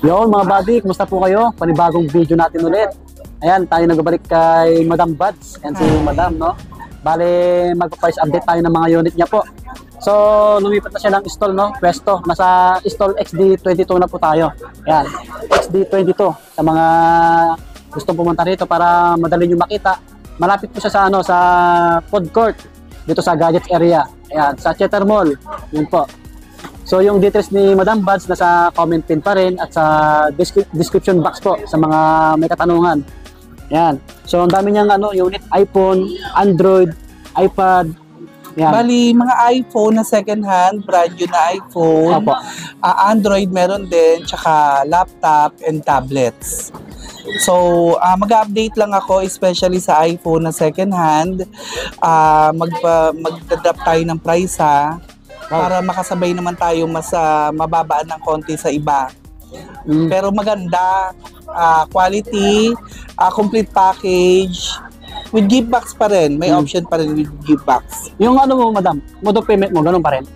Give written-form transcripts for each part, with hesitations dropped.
Yo mga buddy, kumusta po kayo? Panibagong video natin ulit. Ayan, tayo nagbabalik kay Madam Buds and si Madam, no? Bale, magpa-price update tayo ng mga unit niya po. So, lumipat na siya ng stall, no? Pwesto. Nasa stall XD22 na po tayo. Ayan, XD22. Sa mga gustong pumunta rito para madali nyo makita. Malapit po siya sa, sa food court. Dito sa gadgets area. Ayan, sa Cheddar Mall. Yun po. So yung details ni Madam Buds nasa comment pin pa rin at sa description box po sa mga may katanungan. Yan. So ang dami niyang unit, iPhone, Android, iPad. Yan. Bali, mga iPhone na second hand, brand new na iPhone. Android meron din, tsaka laptop and tablets. So, mag-update lang ako, especially sa iPhone na second hand. Mag-drop tayo ng price para makasabay naman tayo mas mababaan ng konti sa iba. Pero maganda, quality, complete package, with gift box pa rin. May option pa rin with gift box. Yung mo, Madam, mode of payment mo, ganun pa rin?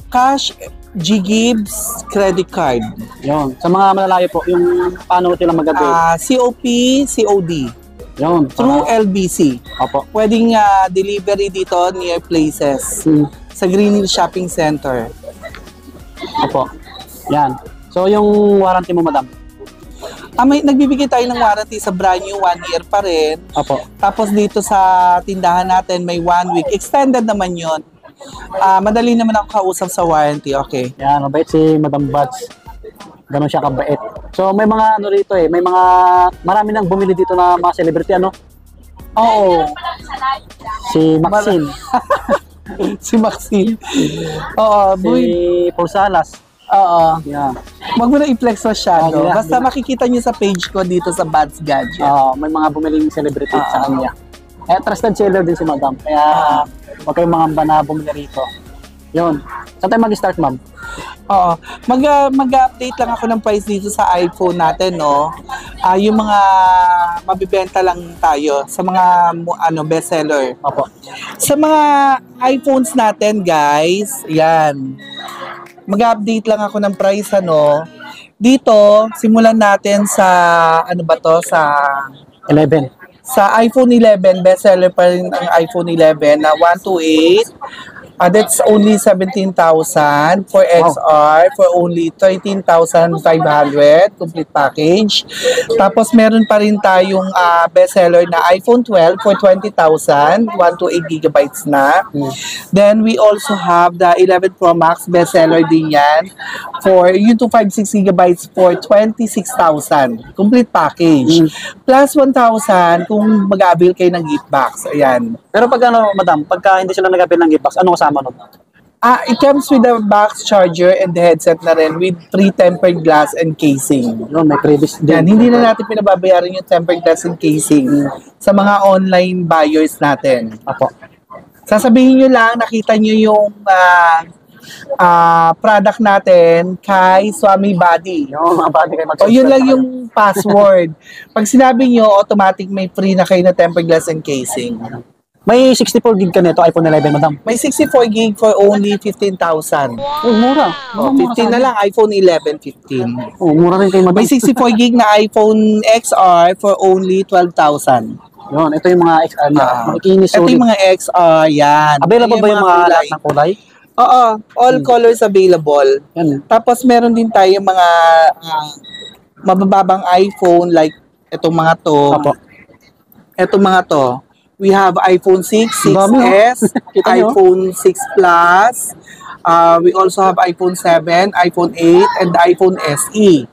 Cash, G-Gibbs, credit card. Yun. Sa mga malalayo po, yung paano sila mag-update? COP, COD. Yun. Through LBC. Opo. Pwedeng delivery dito near places. Sa Green Hill Shopping Center. Opo. Yan. So, yung warranty mo, Madam? Nagbibigay tayo ng warranty sa brand new, 1 year pa rin. Opo. Tapos dito sa tindahan natin, may 1 week. Extended naman yun. Madali naman ako kausap sa warranty. Okay. Yan, mabait si Madam Buds. Ganon siya kabait. So, may mga rito may mga, marami nang bumili dito na mga celebrity, Oo. Si Maxine. Si Maxine. Oo, si Paul Salas. Oo. Yeah. Wag mo na i-flex masyado. Yeah, Basta makikita nyo sa page ko dito sa Buds Gadget. May mga bumiling celebrity sa kanya. Trusted seller din si Madam. Kaya, huwag kayong mga na bumili rito. Yun. Saan tayo mag-start, Ma'am? Oo. Mag-update lang ako ng price dito sa iPhone natin, no? Yung mga mabibenta lang tayo sa mga bestseller. Opo. Sa mga iPhones natin, guys, yan. Mag-update lang ako ng price, Dito, simulan natin sa, sa 11. Sa iPhone 11, bestseller pa rin ang iPhone 11 na 128. That's only 17,000 for XR, for only 13,500 complete package. Tapos meron pa rin tayong bestseller na iPhone 12 for 20,000, 128 gigabytes na. Then we also have the 11 Pro Max bestseller din yan for yung 256 gigabytes for 26,000 complete package. Plus 1,000 kung mag-avail kayo ng gift box. Ayan. Pero pag Madam, pagka hindi sila nag-avail ng gift box, ano kasama nun? It comes with a box charger and the headset na rin with pre-tempered glass and casing. May previous din. Yan, hindi na natin pinababayaran yung tempered glass and casing sa mga online buyers natin. Apo. Sasabihin nyo lang, nakita nyo yung product natin kay Swami Body. Mga body kayo O yun lang yung password. Pag sinabi nyo, automatic may free na kayo na tempered glass and casing. May 64 gig ka nito, iPhone 11, Madam. May 64 gig for only 15,000. Mura. 15 na lang, iPhone 11, 15. Mura rin kayo, Madam. May 64 gig na iPhone XR for only 12,000. Yun, ito yung mga XR niya. Makikinis Ito yung mga XR, yan. Available ba yung mga lahat ng kulay? Oo, all colors available. Yan. Tapos meron din tayo mga mabababang iPhone like itong mga to. Apo. Itong mga to. We have iPhone 6, 6S, iPhone 6 Plus. We also have iPhone 7, iPhone 8, and iPhone SE.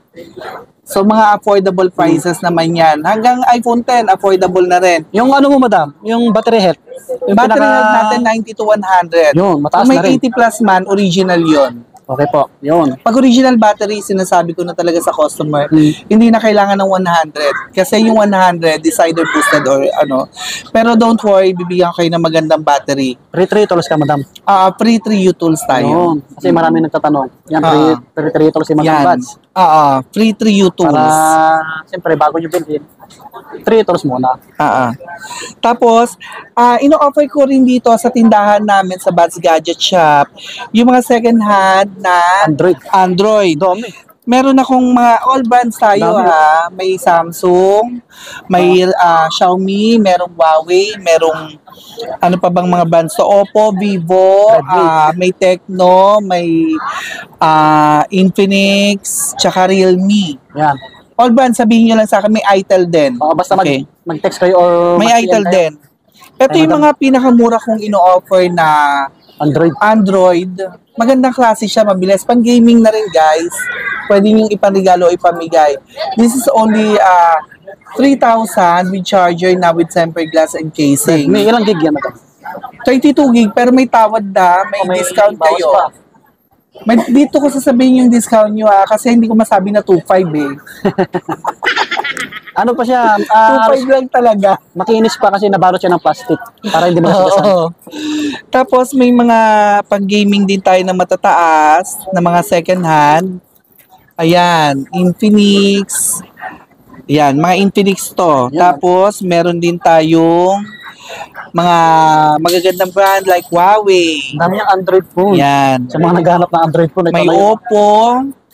So, mga affordable prices naman yan. Hanggang iPhone 10, affordable na rin. Yung mo, Madam? Yung battery health? Yung battery health natin, 90 to 100. Yun, mataas may na rin. May 80 plus man, original yon. Okay po, yun. Pag original battery, sinasabi ko na talaga sa customer, hindi na kailangan ng 100. Kasi yung 100, decider boosted or Pero don't worry, bibigyan ko kayo ng magandang battery. Free 3 tools ka, Madam. Free 3 U-tools tayo. Yun. Kasi marami nagtatanong. Yan, free 3 tools si Madam Buds. Free 3 U-tools. Para, siyempre, bago nyo bilhin, 3 tools muna. Tapos, ino-offer ko rin dito sa tindahan namin sa Buds Gadget Shop, yung mga second hand na Android. Android. Dami. meron akong mga all brands tayo Dami. ha. May Samsung, may Xiaomi, merong Huawei, merong ano pa bang mga brands to? Oppo, Vivo, Redmi. may Tecno, may Infinix, tsaka Realme. Yan. All brands, sabihin nyo lang sa akin, may Itel din. Basta Okay. mag-text kayo or May mag-PM Itel kayo. din. Ito Ay, yung madam. mga pinakamura kong ino-offer na Android. Android. Magandang klase siya, mabilis. Pang gaming na rin, guys. Pwede nyo ipanregalo o ipamigay. This is only 3,000 with charger na with tempered glass and casing. May ilang gig yan, madam? 32 gig, pero may tawad na, may discount bawas kayo. pa. Dito ko sasabihin yung discount nyo kasi hindi ko masabi na 2.5 eh. Ano pa siya? 2.5 lang talaga. Makinis pa kasi nabalot siya ng plastic para hindi masagasan. Oo. Tapos may mga pag-gaming din tayo na matataas, na mga second hand. Ayan, Infinix. Ayan, mga Infinix to. Yan. Tapos meron din tayong mga magagandang brand like Huawei. Ang dami yung Android phone. Ayan. Sa mga naghanap ng Android phone, ito May na yun. Oppo.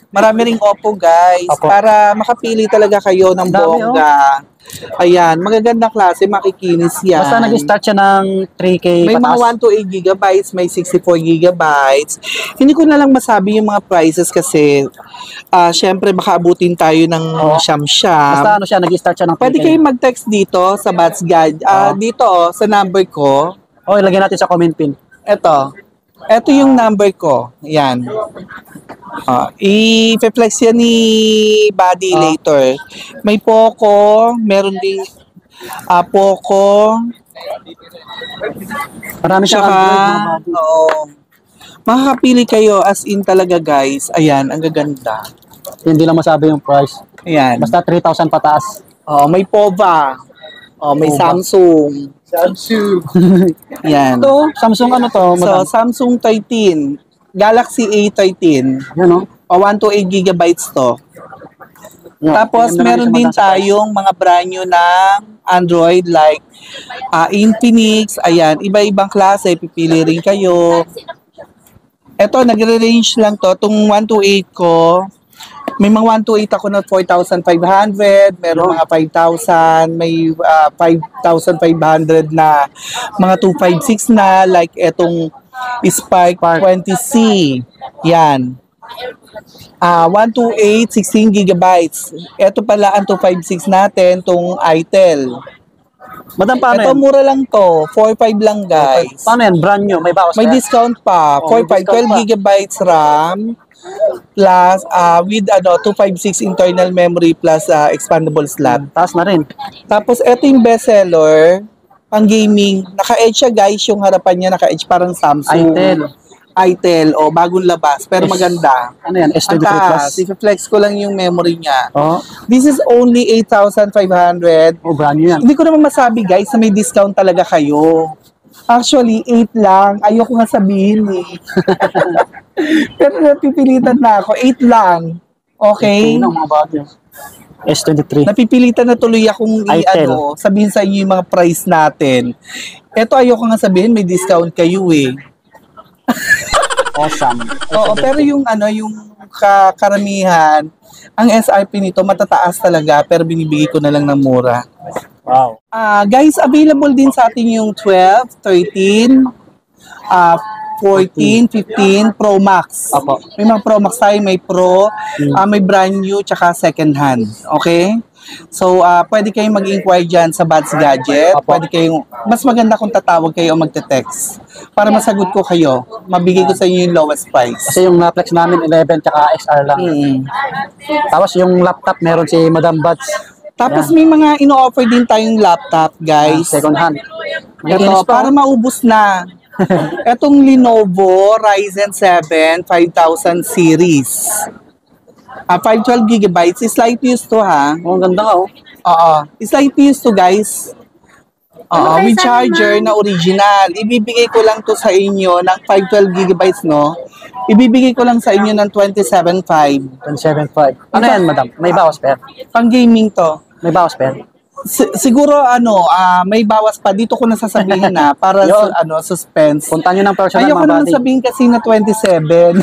Marami ring Oppo, guys. Opo. Para makapili talaga kayo ng Dami, bongga. Ayan, magagandang klase, makikinis yan. Basta nag-start siya ng 3K May mga pataas. 1 to 8 gigabytes, may 64 gigabytes. Hindi ko na lang masabi yung mga prices kasi syempre baka abutin tayo ng Oo. siyam-siyam. Basta ano siya, nag-start siya ng 3K. Pwede kayo mag-text dito sa Bats Guide. Dito sa number ko. Oh, ilagay natin sa comment pin. Ito yung number ko. Yan. I-flex yan ni Buddy later. May Poco, meron ding Poco, Marami siyang tsaka, Android, mga buddy. makakapili kayo as in talaga, guys. Ayan, ang gaganda. Hindi lang masabi yung price. Ayan. Basta 3,000 pataas. May Pova. May Pova. Samsung. Yan. Ito, Samsung ano to? So, madam? Samsung 13. Galaxy A13. Yan o. 1 to 8 gigabytes to. Yan. Tapos, Yan na lang meron yung din maganda sa price. tayong mga brand new ng Android like Infinix. Ayan, iba-ibang klase. Pipili rin kayo. Ito, nagre-range lang to. Itong 1 to 8 ko, may mga 1 to 8 ako na 4,500, meron mga 5,000, may 5,500 na mga 256 na, like etong Spark 20C. Yan. 1 to 8, 16 gigabytes. Ito pala ang 256 natin, tong Itel. Madam, paano Ito yan? mura lang to, 4,500 lang guys. Paano yan? Brand new, may bawas May pa yan? discount pa, Oh, may 4,500, discount 12 pa. gigabytes RAM, plus with 256 internal memory plus expandable slot. Taas na rin. Tapos ito yung bestseller, pang gaming, naka-edge siya guys, yung harapan niya naka-edge parang Samsung. Itel, bagong labas, pero S- maganda. Ano yan? Ang S23 taas, Plus? i-flex ko lang yung memory niya. Oh, This is only 8,500. brand new yan. Hindi ko naman masabi guys na may discount talaga kayo. Actually, 8 lang. Ayoko nga sabihin eh. Pero napipilitan na ako. 8 lang. Okay? Ito na, mga bagyo. S23. Napipilitan na tuloy akong Itel. sabihin sa inyo yung mga price natin. Ito ayoko nga sabihin, may discount kayo eh. Awesome. Oo, pero yung yung karamihan, ang SRP nito matataas talaga pero binibigay ko na lang ng mura. Wow. Guys, available din sa atin yung 12, 13, 14, 15, Pro Max. Apo. May mga Pro Max tayo, may Pro, may brand new, tsaka second hand. Okay? So, pwede kayong mag-inquire dyan sa Bats Gadget. Apo. Pwede kayong, mas maganda kung tatawag kayo o magte-text. Para masagot ko kayo. Mabigay ko sa inyo yung lowest price. Kasi yung Flex namin 11 tsaka XR lang. Tapos yung laptop meron si Madam Bats. Tapos may mga ino-offer din tayong laptop, guys. Second hand. Ito, Makikinis pa. para maubos na. Etong Lenovo Ryzen 7 5000 series. 512 gigabytes. Slight news to ha. Oh, ang ganda nga oh. Oo. Slight news to guys. With charger na original. Ibibigay ko lang to sa inyo ng 512 gigabytes, no? Ibibigay ko lang sa inyo ng 27.5. 27.5. Ano yan, Madam? May bawas pa yan? Pang gaming to. May bawas pa yan? Siguro may bawas pa dito ko nasasabihin na para Yun. suspense. Punta nyo ng personal Ayoko mga naman buddy. sabihin kasi na 27.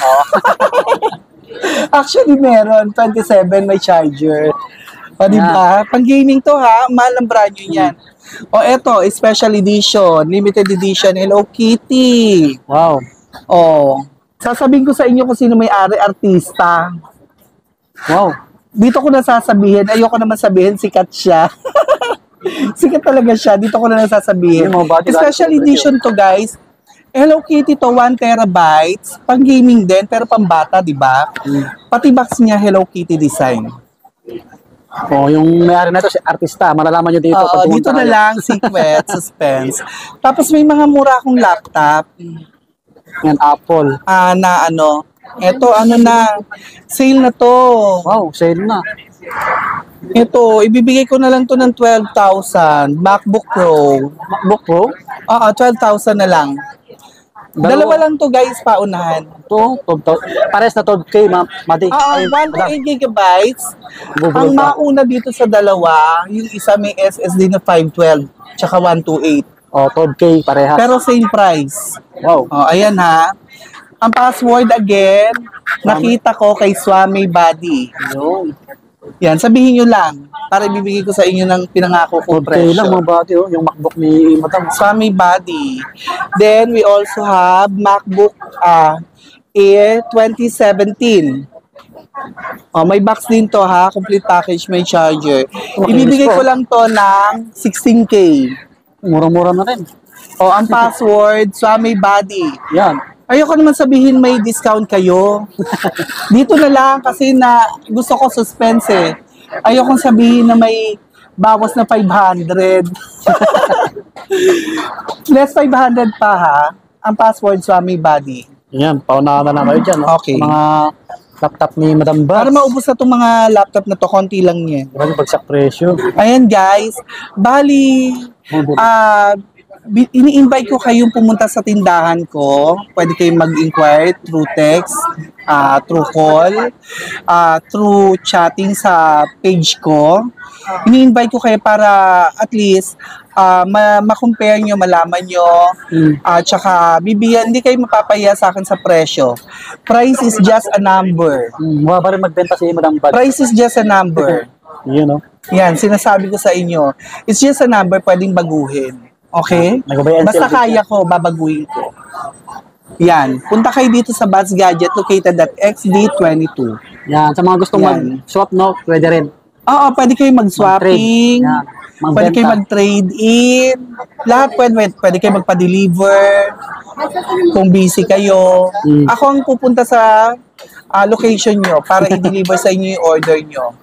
Actually, meron. 27 may charger. O, di ba? Pang gaming to ha. Mahal ng brand nyo yan. O, eto, special edition. Limited edition. Hello Kitty. Wow. O, sasabihin ko sa inyo kung sino may-ari artista. Wow. Dito ko na sasabihin. Ayoko naman sabihin, sikat siya. Sikat talaga siya. Dito ko na nasasabihin. Yung mga body Special light, edition to, guys. Hello Kitty to, 1 terabytes. Pang gaming din, pero pang bata, di ba? Pati box niya, Hello Kitty design. Oh, yung may-ari na ito, si artista. Malalaman nyo dito. Oo, pag dito pumunta na kayo. lang, secret, suspense. Tapos may mga mura akong laptop Yan, Apple. na ano, eto ano na, sale na to. Wow, sale na. Ito, ibibigay ko na lang to ng 12,000. MacBook Pro. MacBook Pro. Oo, 12,000 na lang. Dalawa lang to guys, paunahan. Ito, pares na 12K, Madi. Oo, Ay, 1 to madam. 8 gigabytes. Bubulot Ang pa. mauna dito sa dalawa, yung isa may SSD na 512, tsaka 128. Oh, 12K, parehas. Pero same price. Wow. Oh, ayan ha. Ang password again, nakita ko kay Swami Body. Yun. Yan, sabihin nyo lang para ibibigay ko sa inyo ng pinangako kong 12K lang, presyo. mga bati, oh. Yung MacBook ni Madam. Swami Body. Then, we also have MacBook Air 2017. Oh, may box din to ha, complete package, may charger. Ibibigay ko lang to ng 16K. Mura-mura na rin. O, ang password, Swami Body. Yan. Ayoko naman sabihin may discount kayo. Dito na lang kasi na gusto ko suspense eh. Ayoko sabihin na may bawas na 500. Less 500 pa ha. Ang password Swami Body. Yan, paunahan na lang kayo dyan. No? Okay. Sa mga laptop ni Madam Bats. Para maubos na itong mga laptop na to, konti lang yan. Grabe bagsak presyo. Ayan guys, bali, ini-invite ko kayong pumunta sa tindahan ko. Pwede kayong mag-inquire through text, through call, through chatting sa page ko. Ini-invite ko kayo para at least ma-compare nyo, malaman nyo, tsaka bibigyan, hindi kayo mapapaya sa akin sa presyo. Price is just a number. Mukha pa rin magbenta si Madam Bats. Price is just a number. Yun, no? Yan, sinasabi ko sa inyo. It's just a number, pwedeng baguhin. Okay? Nagbabayan Basta sila. kaya ko, babaguhin ko. Yan. Punta kayo dito sa Bats Gadget located at XD22. Yan, sa mga gustong Yan. mag-swap, no? Pwede rin. Oo, pwede kayo mag-swapping. Yan. Pwede kayo mag-trade in. Lahat pwede kayo magpa-deliver. Kung busy kayo. Ako ang pupunta sa location nyo para i-deliver sa inyo yung order nyo.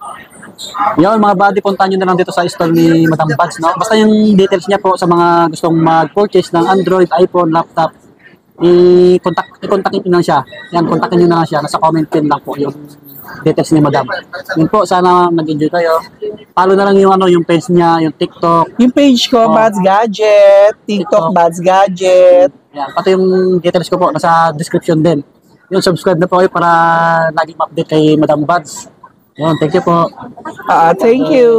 Yun, mga buddy, puntahan nyo na lang dito sa store ni Madam Bats, no? Basta yung details niya po sa mga gustong mag-purchase ng Android, iPhone, laptop, i-contact nyo lang siya. Yan, kontakin nyo na lang siya. Nasa comment pin lang po yung details ni Madam. Yun po, sana nag-enjoy kayo. Follow na lang yung yung page niya, yung TikTok. Yung page ko, Oh. Bats Gadget. TikTok, Bats Gadget. Yan, pati yung details ko po nasa description din. Yun, subscribe na po kayo para laging ma-update kay Madam Bats. Yun, thank you po. Thank you.